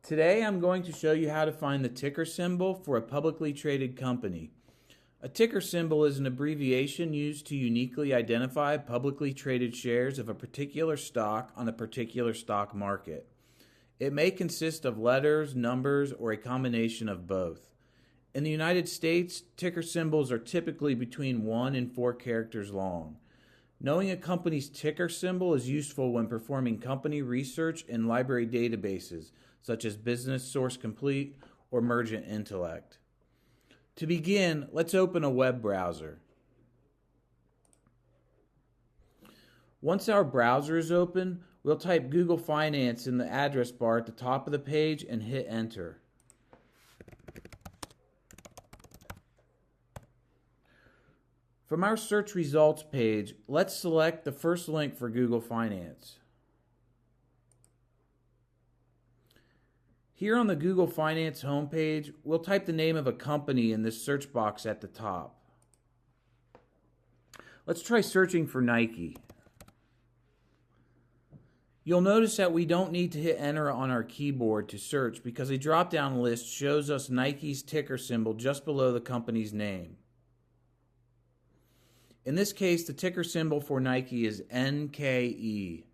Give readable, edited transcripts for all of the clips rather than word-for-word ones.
Today I'm going to show you how to find the ticker symbol for a publicly traded company. A ticker symbol is an abbreviation used to uniquely identify publicly traded shares of a particular stock on a particular stock market. It may consist of letters, numbers, or a combination of both. In the United States, ticker symbols are typically between 1 and 4 characters long. Knowing a company's ticker symbol is useful when performing company research in library databases, such as Business Source Complete or Mergent Intellect. To begin, let's open a web browser. Once our browser is open, we'll type Google Finance in the address bar at the top of the page and hit enter. From our search results page, let's select the first link for Google Finance. Here on the Google Finance homepage, we'll type the name of a company in this search box at the top. Let's try searching for Nike. You'll notice that we don't need to hit enter on our keyboard to search because a drop-down list shows us Nike's ticker symbol just below the company's name. In this case, the ticker symbol for Nike is NKE.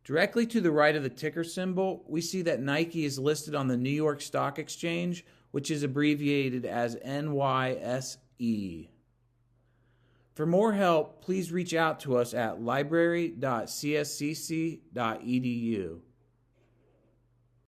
Directly to the right of the ticker symbol, we see that Nike is listed on the New York Stock Exchange, which is abbreviated as NYSE. For more help, please reach out to us at library.cscc.edu.